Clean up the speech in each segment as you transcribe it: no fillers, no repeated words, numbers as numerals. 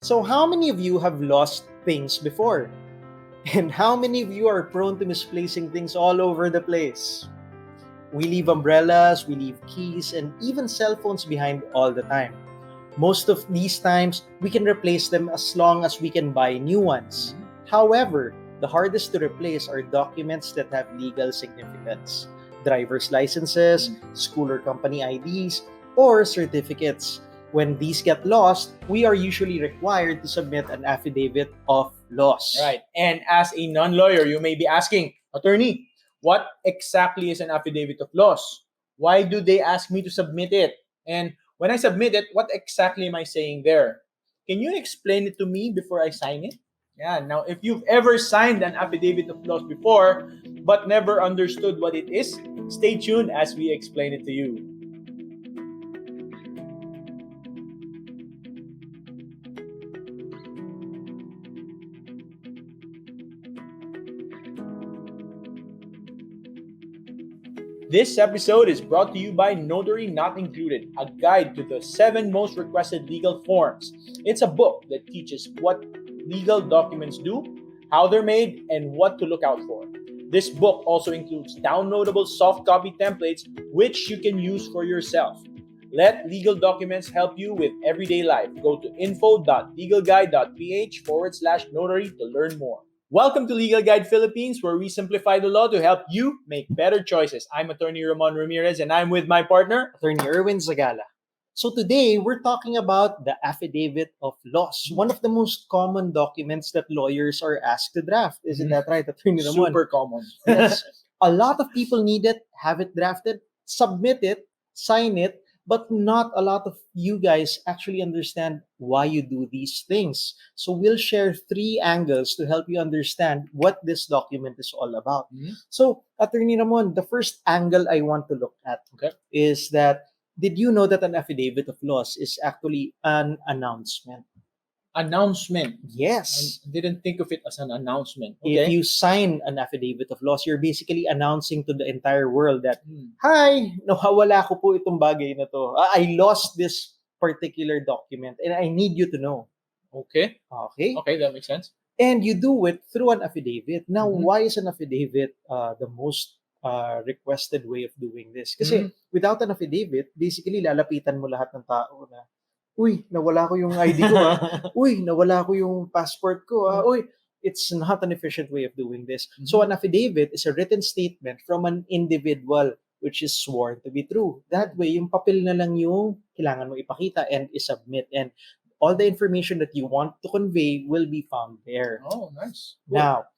So how many of you have lost things before? And how many of you are prone to misplacing things all over the place? We leave umbrellas, we leave keys, and even cell phones behind all the time. Most of these times, we can replace them as long as we can buy new ones. However, the hardest to replace are documents that have legal significance. Driver's licenses, school or company IDs, or certificates. When these get lost, we are usually required to submit an affidavit of loss. Right. And as a non-lawyer, you may be asking, attorney, what exactly is an affidavit of loss? Why do they ask me to submit it? And when I submit it, what exactly am I saying there? Can you explain it to me before I sign it? Yeah. Now, if you've ever signed an affidavit of loss before, but never understood what it is, stay tuned as we explain it to you. This episode is brought to you by Notary Not Included, a guide to the 7 most requested legal forms. It's a book that teaches what legal documents do, how they're made, and what to look out for. This book also includes downloadable soft copy templates which you can use for yourself. Let legal documents help you with everyday life. Go to info.legalguide.ph/notary to learn more. Welcome to Legal Guide Philippines, where we simplify the law to help you make better choices. I'm Attorney Ramon Ramirez, and I'm with my partner, Attorney Erwin Zagala. So today, we're talking about the Affidavit of Loss, one of the most common documents that lawyers are asked to draft. Isn't that right, Attorney Ramon? Super common. Yes. A lot of people need it, have it drafted, submit it, sign it, but not a lot of you guys actually understand why you do these things. So we'll share 3 angles to help you understand what this document is all about. So, Attorney Ramon, the first angle I want to look at is that, did you know that an affidavit of loss is actually an announcement? Announcement. Yes. I didn't think of it as an announcement. If you sign an affidavit of loss, you're basically announcing to the entire world that, hi, nawawala ko po itong bagay na to. I lost this particular document and I need you to know. Okay, that makes sense. And you do it through an affidavit. Now, why is an affidavit the most requested way of doing this? Kasi without an affidavit, basically lalapitan mo lahat ng tao na, uy, nawala ko yung ID ko Uy, nawala ko yung passport ko Uy, it's not an efficient way of doing this. So an affidavit is a written statement from an individual which is sworn to be true. That way, yung papel na lang yung kailangan mo ipakita and isubmit. And all the information that you want to convey will be found there. Oh, nice. Cool. Now,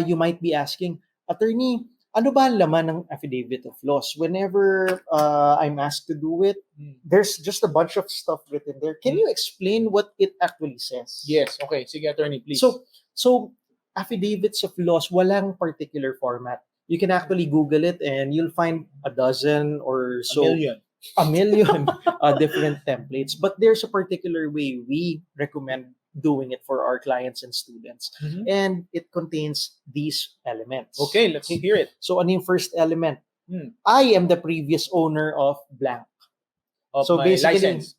you might be asking, attorney, ano ba ang laman ng affidavit of loss? Whenever I'm asked to do it, there's just a bunch of stuff written there. Can you explain what it actually says? Yes. Okay. Sige, attorney, please. So affidavits of loss, walang particular format. You can actually Google it and you'll find a dozen or so. A million different templates. But there's a particular way we recommend doing it for our clients and students. And it contains these elements. Okay, let's hear it. So, ano yung first element? I am the previous owner of blank. Of so my basically, license.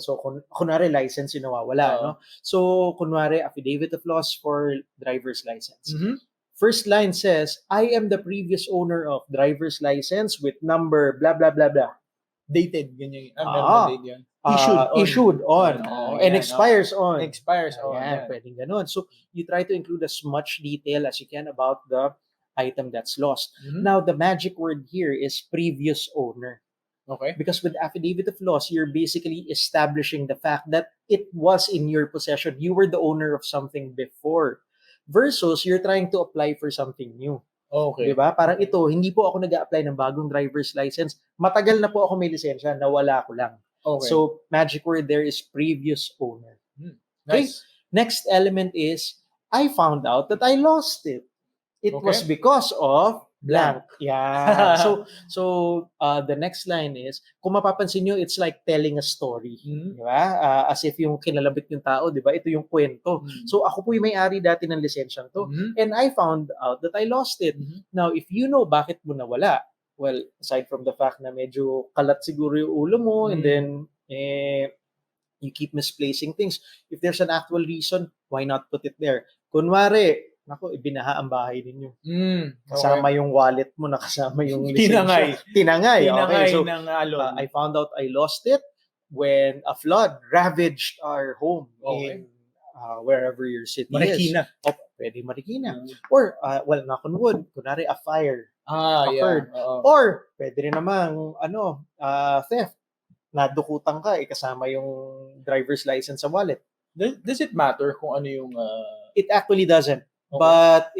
So, kunwari license yung nawawala. No? So, kunwari, affidavit of loss for driver's license. First line says, I am the previous owner of driver's license with number blah, blah, blah, blah. Dated, ganyan. Date yan. Issued on. And expires on. Expires on. Yeah, pwedeng ganun. So, you try to include as much detail as you can about the item that's lost. Now, the magic word here is previous owner. Okay. Because with affidavit of loss, you're basically establishing the fact that it was in your possession. You were the owner of something before. Versus, you're trying to apply for something new. Okay. Diba? Parang ito, hindi po ako nag-a-apply ng bagong driver's license. Matagal na po ako may lisensya, nawala ko lang. Okay. So, magic word there is previous owner. Nice. Okay? Next element is, I found out that I lost it. It was because of blank. Yeah. So the next line is, kung mapapansin nyo, it's like telling a story. Diba? As if yung kinalabit yung tao, diba? Ito yung kwento. So ako po yung may-ari dati ng lisensyang to. And I found out that I lost it. Now, if you know bakit mo nawala, well, aside from the fact na medyo kalat siguro yung ulo mo, and then, You keep misplacing things. If there's an actual reason, why not put it there? Kunwari, naku, ibinaha ang bahay ninyo. Kasama yung wallet mo, nakasama yung lisensya. Tinangay. Okay, so ng alon. I found out I lost it when a flood ravaged our home in wherever your city Marikina. is. Pwede Marikina. Or, well, knock on wood, kunwari a fire occurred. Or, pwede rin namang, theft. Nadukutan ka, kasama yung driver's license sa wallet. Does it matter kung ano yung... It actually doesn't. Okay. But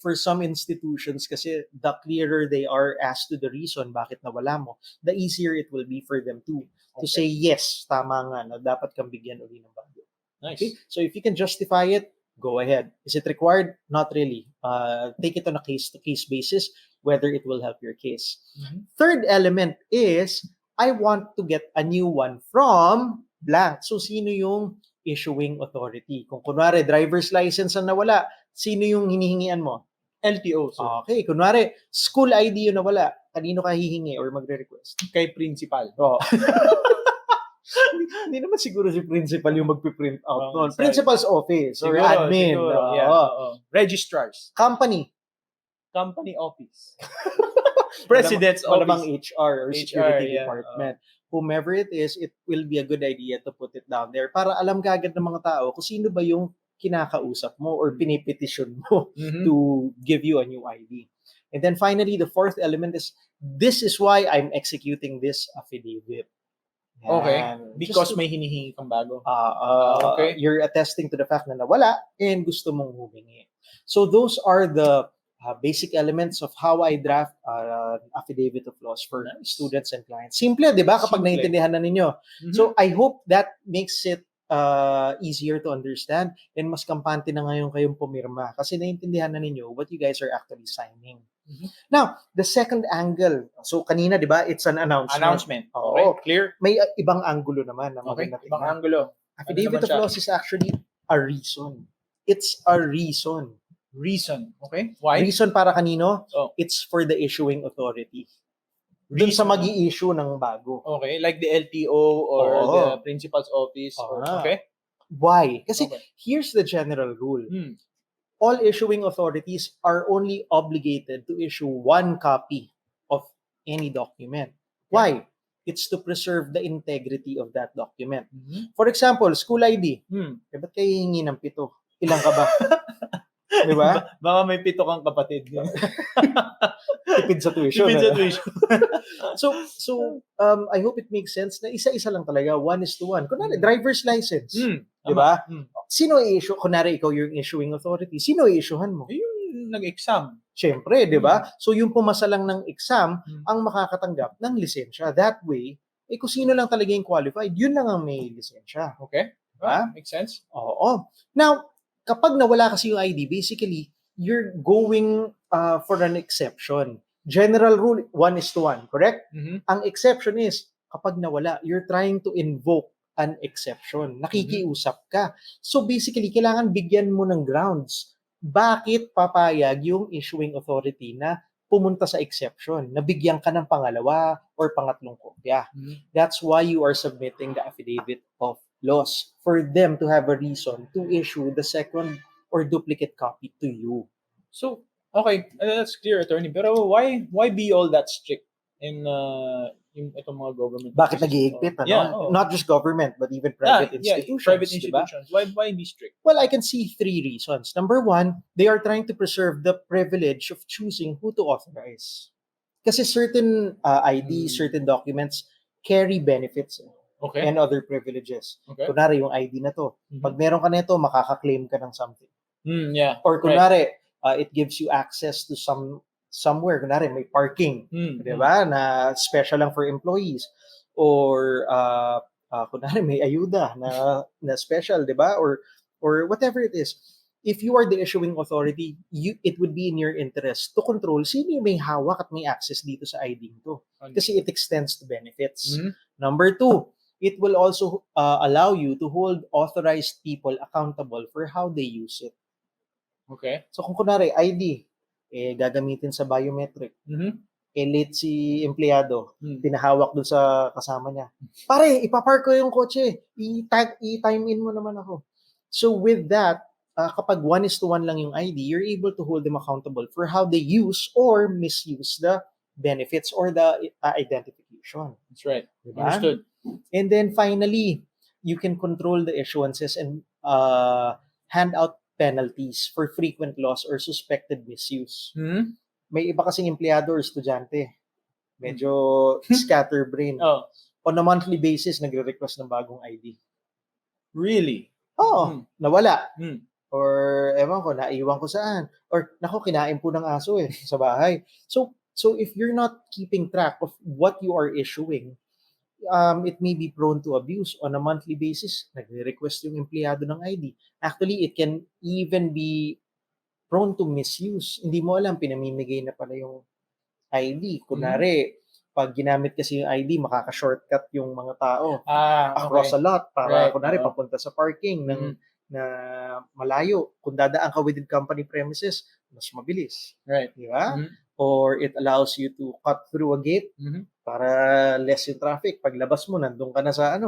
for some institutions, kasi the clearer they are as to the reason bakit nawala mo, the easier it will be for them to say, yes, tama nga, na dapat kang bigyan uli ng bago. Nice. Okay? So if you can justify it, go ahead. Is it required? Not really. Take it on a case-to-case basis, whether it will help your case. Third element is, I want to get a new one from blank. So, sino yung issuing authority? Kung kunwari, driver's license ang nawala, sino yung hinihingian mo? LTO. So. Okay. Kunwari, school ID yung nawala. Kanino ka hihingi or magre-request? Kay principal. Hindi naman siguro si principal yung magpiprint out noon. Principal's office or admin. Registrars. Company office. President's office. Malamang HR or security department. Whomever it is, it will be a good idea to put it down there para alam kagad ng mga tao kung sino ba yung kinakausap mo or pinipetisyon mo to give you a new ID. And then finally, the fourth element is, this is why I'm executing this affidavit. Okay. Because may hinihingi kang bago. Okay. You're attesting to the fact na nawala and gusto mong humingi. So those are the basic elements of how I draft affidavit of loss for students and clients. Simple, di ba? Kapag naiintindihan na ninyo. So I hope that makes it easier to understand and mas kampante na ngayon kayong pumirma kasi naiintindihan na ninyo what you guys are actually signing. Now, the second angle. So kanina, di ba? It's an announcement. Okay, clear. May ibang angulo naman. Ibang angulo. Affidavit of loss is actually a reason. It's a reason. Okay? Why? Reason para kanino? It's for the issuing authority. Dun sa mag-i-issue ng bago. Okay, like the LTO or the principal's office. Okay? Why? Kasi here's the general rule. All issuing authorities are only obligated to issue one copy of any document. Why? It's to preserve the integrity of that document. For example, school ID. Ba't kayo hihingi ng 7? Ilang ka ba? Di ba? Baka may 7 kang kapatid. Tipid sa tuition. So, I hope it makes sense na isa-isa lang talaga, 1:1. Kunwari, driver's license. Di ba? Sino i-issue? Kunwari, ikaw yung issuing authority. Sino i-issuehan mo? Yung nag-exam. Siyempre, di ba? So, yung pumasa lang ng exam, ang makakatanggap ng lisensya. That way, kung sino lang talaga yung qualified, yun lang ang may lisensya. Okay. Diba? Makes sense. Oo. Now, kapag nawala kasi yung ID, basically, you're going for an exception. General rule, 1:1, correct? Ang exception is, kapag nawala, you're trying to invoke an exception. Nakikiusap ka. So basically, kailangan bigyan mo ng grounds. Bakit papayag yung issuing authority na pumunta sa exception? Nabigyan ka ng pangalawa or pangatlong kopya. That's why you are submitting the affidavit of loss for them to have a reason to issue the second or duplicate copy to you. So, okay, that's clear, attorney. Pero why be all that strict in itong mga government? Bakit nag-iigpit? Not just government, but even private institutions. Private institutions. Diba? Why be strict? Well, I can see 3 reasons. Number 1, they are trying to preserve the privilege of choosing who to authorize. Kasi certain ID, certain documents carry benefits. Okay. And other privileges. Okay. Kunwari, yung ID na to. Pag meron ka nito, makaka-claim ka ng something. Or kunwari, it gives you access to somewhere. Kunwari, may parking. Diba? Na special lang for employees. Or, kunwari, may ayuda na special, diba? Or whatever it is. If you are the issuing authority, it would be in your interest to control sino yung may hawak at may access dito sa ID nito. Kasi it extends to benefits. Number 2, it will also allow you to hold authorized people accountable for how they use it. Okay. So kung kunwari, ID, gagamitin sa biometric. late si empleyado, Hmm. tinahawak dun sa kasama niya. Pare, ipapark ko yung kotse. I-time in mo naman ako. So with that, kapag 1:1 lang yung ID, you're able to hold them accountable for how they use or misuse the benefits or the identification. That's right. Diba? Understood. And then finally, you can control the issuances and hand out penalties for frequent loss or suspected misuse. Hmm? May iba kasing empleyado or estudyante. Medyo scatterbrain. Oh, On a monthly basis, nagre-request ng bagong ID. really? Oo, nawala. Hmm. Or ewan ko, naiwan ko saan. Or nako, kinain po ng aso sa bahay. So if you're not keeping track of what you are issuing, it may be prone to abuse on a monthly basis. Nagre-request yung empleyado ng ID. Actually, it can even be prone to misuse. Hindi mo alam, pinamimigay na pala yung ID. Kunwari, pag ginamit kasi yung ID, makaka-shortcut yung mga tao across a lot para, kunwari, papunta sa parking ng na malayo. Kung dadaan ka within company premises, mas mabilis. Right. Di ba? Or it allows you to cut through a gate para less yung traffic. Paglabas mo, nandun ka na sa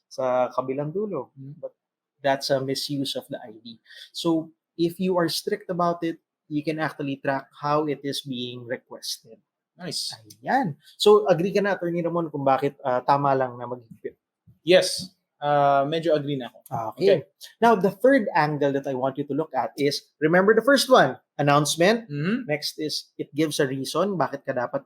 sa kabilang dulo. But that's a misuse of the ID. So if you are strict about it, you can actually track how it is being requested. Nice. Ayan. So agree ka na, Attorney Ramon, kung bakit tama lang na maghigpit? Yes. Medyo agree na ako. Okay. Now, the third angle that I want you to look at is, remember the first one, announcement. Next is, it gives a reason bakit ka dapat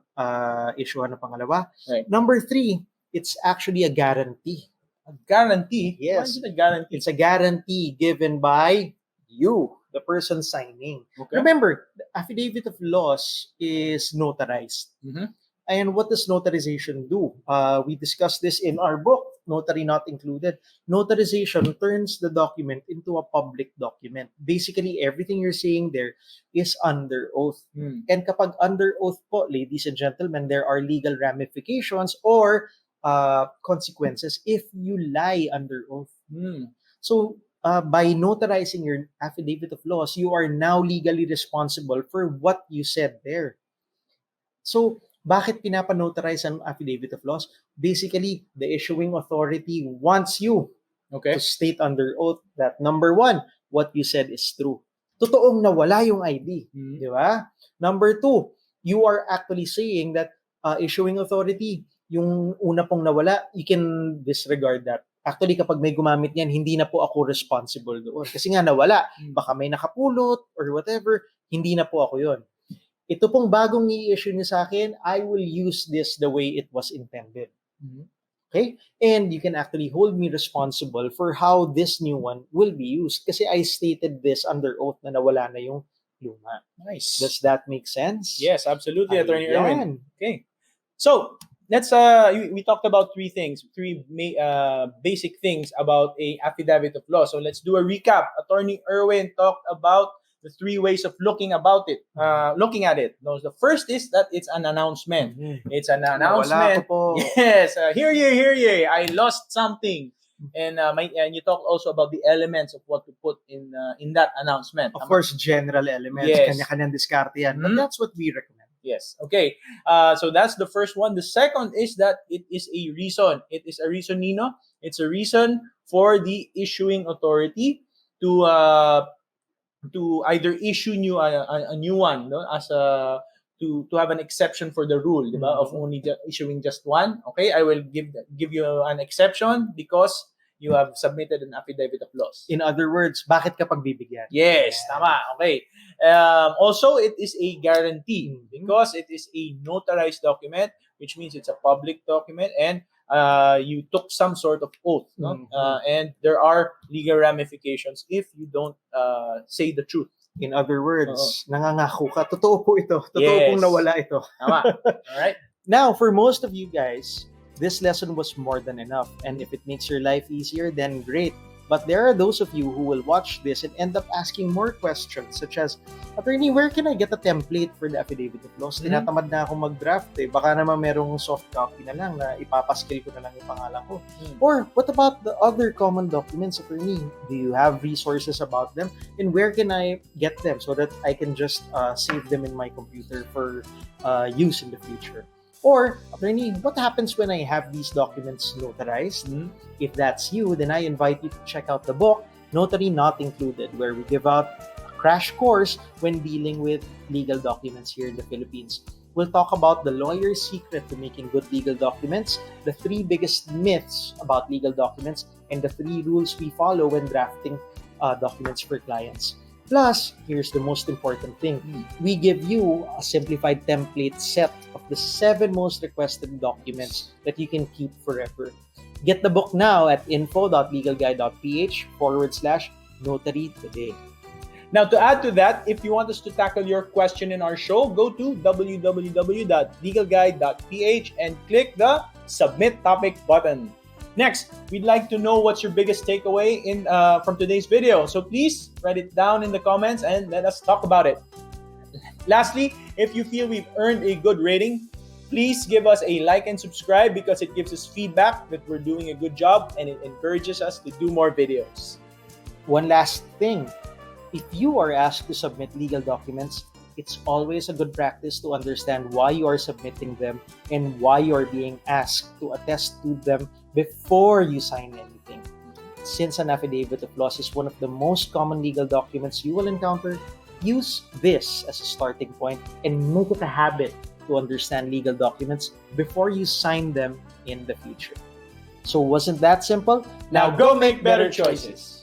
issuehan ng pangalawa. Right. Number 3, it's actually a guarantee. A guarantee? Yes. Why is it a guarantee? It's a guarantee given by you, the person signing. Okay. Remember, the affidavit of loss is notarized. And what does notarization do? We discussed this in our book, Notary Not Included. Notarization turns the document into a public document. Basically, everything you're saying there is under oath. And kapag under oath po, ladies and gentlemen, there are legal ramifications or consequences if you lie under oath. So, by notarizing your affidavit of loss, you are now legally responsible for what you said there. So, bakit pinapanotarize ang affidavit of loss? Basically, the issuing authority wants you to state under oath that, number 1, what you said is true. Totoong nawala yung ID. Di ba? Number 2, you are actually saying that issuing authority, yung una pong nawala, you can disregard that. Actually, kapag may gumamit niyan, hindi na po ako responsible doon. Kasi nga nawala. Baka may nakapulot or whatever, hindi na po ako yon. Ito pong bagong i-issue niyo sa akin, I will use this the way it was intended. Okay? And you can actually hold me responsible for how this new one will be used. Kasi I stated this under oath na nawala na yung luma. Nice. Does that make sense? Yes, absolutely, Attorney Erwin. Ayan. Okay. So, let's we talked about three basic things about a affidavit of loss. So let's do a recap. Attorney Erwin talked about the 3 ways of looking at it. No, the first is that it's an announcement. It's an announcement. Yes, hear ye. I lost something. And you talked also about the elements of what to put in that announcement. Of course, general elements. Yes. Kanya-kanyang diskarte yan. But that's what we recommend. Yes. Okay. So that's the first one. The second is that it is a reason. It is a reason, Nino. It's a reason for the issuing authority to either issue a new one, no, as a to have an exception for the rule, diba, of only issuing just one. Okay, I will give you an exception because you have submitted an affidavit of loss. In other words, bakit ka pagbibigyan? Yes, tama. Okay. Also, it is a guarantee because it is a notarized document, which means it's a public document and you took some sort of oath, no? And there are legal ramifications if you don't say the truth. In other words, nangangako ka. Totoo po ito. Totoo pong nawala ito. Tama. All right. Now, for most of you guys, this lesson was more than enough. And if it makes your life easier, then great. But there are those of you who will watch this and end up asking more questions, such as, Attorney, where can I get a template for the affidavit of loss? Tinatamad na ako mag-draft eh. Baka naman merong soft copy na lang na ipapaskill ko na lang yung pangalan ko. Or what about the other common documents, Attorney? Do you have resources about them? And where can I get them so that I can just save them in my computer for use in the future? Or, Attorney, what happens when I have these documents notarized? If that's you, then I invite you to check out the book, Notary Not Included, where we give out a crash course when dealing with legal documents here in the Philippines. We'll talk about the lawyer's secret to making good legal documents, the 3 biggest myths about legal documents, and the 3 rules we follow when drafting documents for clients. Plus, here's the most important thing. We give you a simplified template set of the 7 most requested documents that you can keep forever. Get the book now at info.legalguide.ph/notary today. Now, to add to that, if you want us to tackle your question in our show, go to www.legalguide.ph and click the Submit Topic button. Next, we'd like to know what's your biggest takeaway from today's video. So please write it down in the comments and let us talk about it. Lastly, if you feel we've earned a good rating, please give us a like and subscribe because it gives us feedback that we're doing a good job and it encourages us to do more videos. One last thing. If you are asked to submit legal documents, it's always a good practice to understand why you are submitting them and why you are being asked to attest to them before you sign anything. Since an affidavit of loss is one of the most common legal documents you will encounter, use this as a starting point and make it a habit to understand legal documents before you sign them in the future. So wasn't that simple? Now go make better choices.